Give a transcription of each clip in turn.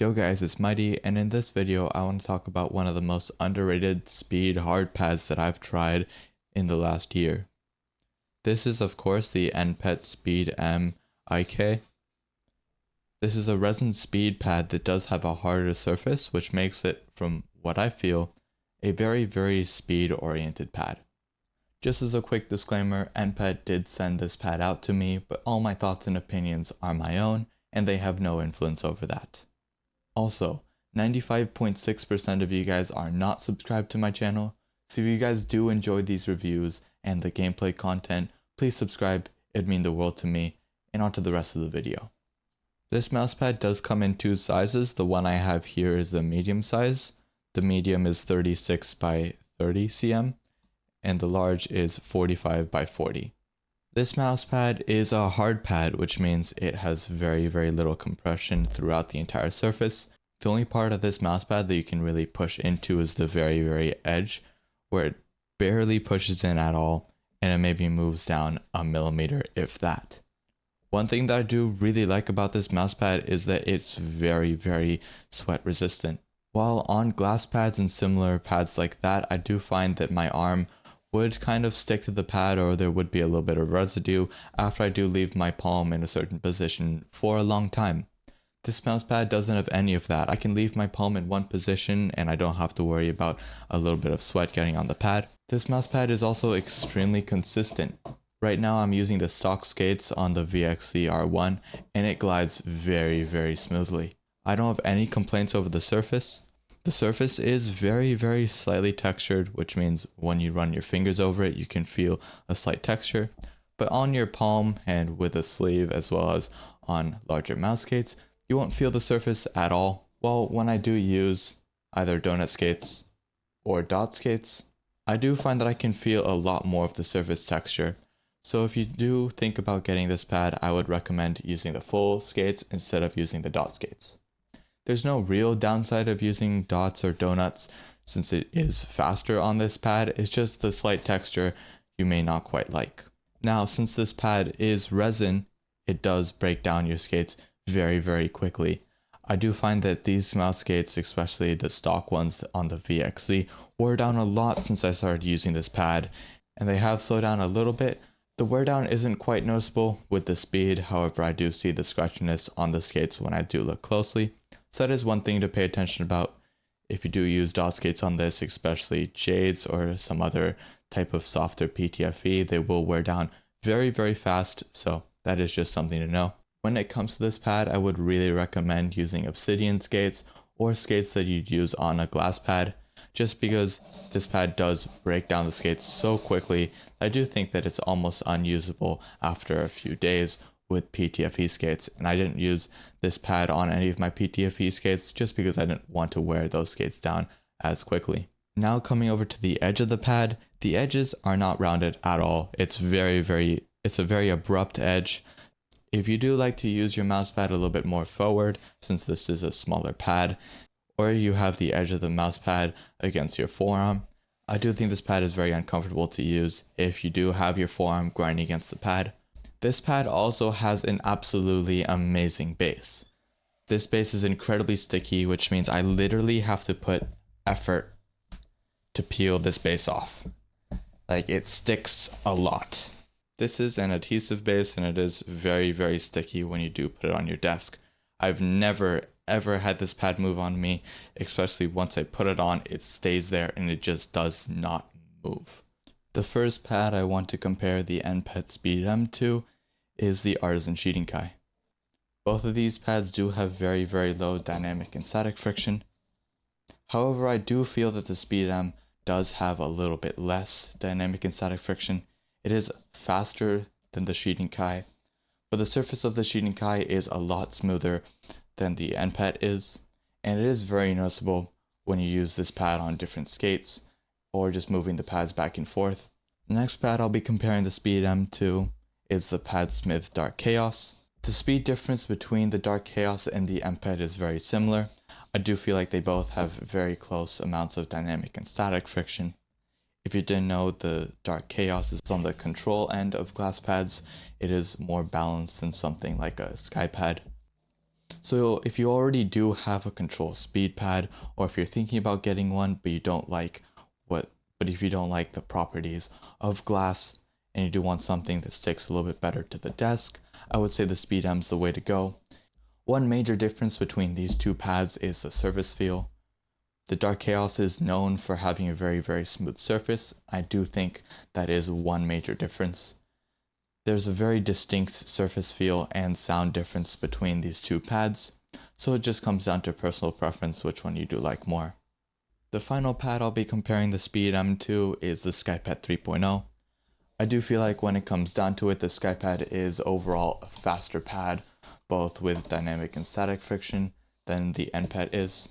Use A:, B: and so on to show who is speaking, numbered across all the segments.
A: Yo guys, it's Mighty, and in this video I want to talk about one of the most underrated speed hard pads that I've tried in the last year. This is of course the NPET speedm IK. This is a resin speed pad that does have a harder surface, which makes it, from what I feel, a very speed oriented pad. Just as a quick disclaimer, NPET did send this pad out to me, but all my thoughts and opinions are my own, and they have no influence over that. Also, 95.6% of you guys are not subscribed to my channel, so if you guys do enjoy these reviews and the gameplay content, please subscribe, it'd mean the world to me, and on to the rest of the video. This mousepad does come in two sizes. The one I have here is the medium size. The medium is 36 by 30 cm, and the large is 45 by 40. This mousepad is a hard pad, which means it has very little compression throughout the entire surface. The only part of this mousepad that you can really push into is the very edge, where it barely pushes in at all, and it maybe moves down a millimeter if that. One thing that I do really like about this mousepad is that it's very sweat resistant. While on glass pads and similar pads like that, I do find that my arm would kind of stick to the pad, or there would be a little bit of residue after I do leave my palm in a certain position for a long time. This mousepad doesn't have any of that. I can leave my palm in one position and I don't have to worry about a little bit of sweat getting on the pad. This mousepad is also extremely consistent. Right now I'm using the stock skates on the VXC R1 and it glides very smoothly. I don't have any complaints over the surface. The surface is very slightly textured, which means when you run your fingers over it, you can feel a slight texture. But on your palm and with a sleeve, as well as on larger mouse skates, you won't feel the surface at all. Well, when I do use either donut skates or dot skates, I do find that I can feel a lot more of the surface texture. So if you do think about getting this pad, I would recommend using the full skates instead of using the dot skates. There's no real downside of using dots or donuts since it is faster on this pad. It's just the slight texture you may not quite like. Now, since this pad is resin, it does break down your skates very quickly. I do find that these mouse skates, especially the stock ones on the VXC, wore down a lot since I started using this pad, and they have slowed down a little bit. The wear down isn't quite noticeable with the speed, however I do see the scratchiness on the skates when I do look closely. So that is one thing to pay attention about. If you do use dot skates on this, especially shades or some other type of softer PTFE, they will wear down very fast, so that is just something to know. When it comes to this pad, I would really recommend using obsidian skates or skates that you'd use on a glass pad, just because this pad does break down the skates so quickly. I do think that it's almost unusable after a few days with PTFE skates, and I didn't use this pad on any of my PTFE skates just because I didn't want to wear those skates down as quickly. Now coming over to the edge of the pad, the edges are not rounded at all. It's it's a very abrupt edge. If you do like to use your mouse pad a little bit more forward, since this is a smaller pad, or you have the edge of the mouse pad against your forearm, I do think this pad is very uncomfortable to use if you do have your forearm grinding against the pad. This pad also has an absolutely amazing base. This base is incredibly sticky, which means I literally have to put effort to peel this base off. Like, it sticks a lot. This is an adhesive base and it is very sticky when you do put it on your desk. I've never ever had this pad move on me, especially once I put it on, it stays there and it just does not move. The first pad I want to compare the NPET speedm to is the artisan sheeting kai. Both of these pads do have very low dynamic and static friction. However, I do feel that the speedm does have a little bit less dynamic and static friction. It is faster than the sheeting kai, but the surface of the sheeting kai is a lot smoother than the NPET is, and it is very noticeable when you use this pad on different skates or just moving the pads back and forth. The next pad I'll be comparing the speedm to is the Padsmith Dark Chaos. The speed difference between the Dark Chaos and the NPET is very similar. I do feel like they both have very close amounts of dynamic and static friction. If you didn't know, the Dark Chaos is on the control end of glass pads. It is more balanced than something like a skypad. So if you already do have a control speed pad, or if you're thinking about getting one but if you don't like the properties of glass and you do want something that sticks a little bit better to the desk, I would say the SpeedM's the way to go. One major difference between these two pads is the surface feel. The Dark Chaos is known for having a very, very smooth surface. I do think that is one major difference. There's a very distinct surface feel and sound difference between these two pads, so it just comes down to personal preference which one you do like more. The final pad I'll be comparing the SpeedM to is the skypad 3.0. I do feel like when it comes down to it, the skypad is overall a faster pad, both with dynamic and static friction, than the NPET is.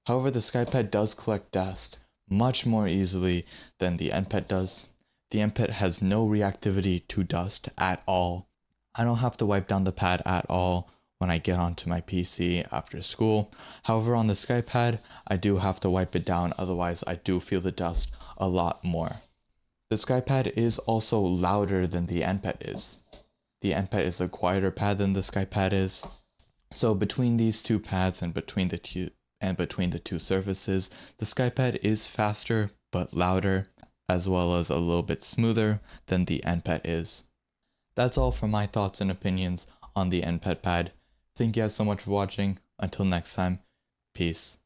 A: However, the skypad does collect dust much more easily than the NPET does. The NPET has no reactivity to dust at all. I don't have to wipe down the pad at all when I get onto my PC after school. However, on the skypad, I do have to wipe it down, otherwise I do feel the dust a lot more. The skypad is also louder than the NPET is. The NPET is a quieter pad than the skypad is. So between these two pads and between the two surfaces, the skypad is faster but louder, as well as a little bit smoother than the NPET is. That's all for my thoughts and opinions on the NPET pad. Thank you guys so much for watching. Until next time, peace.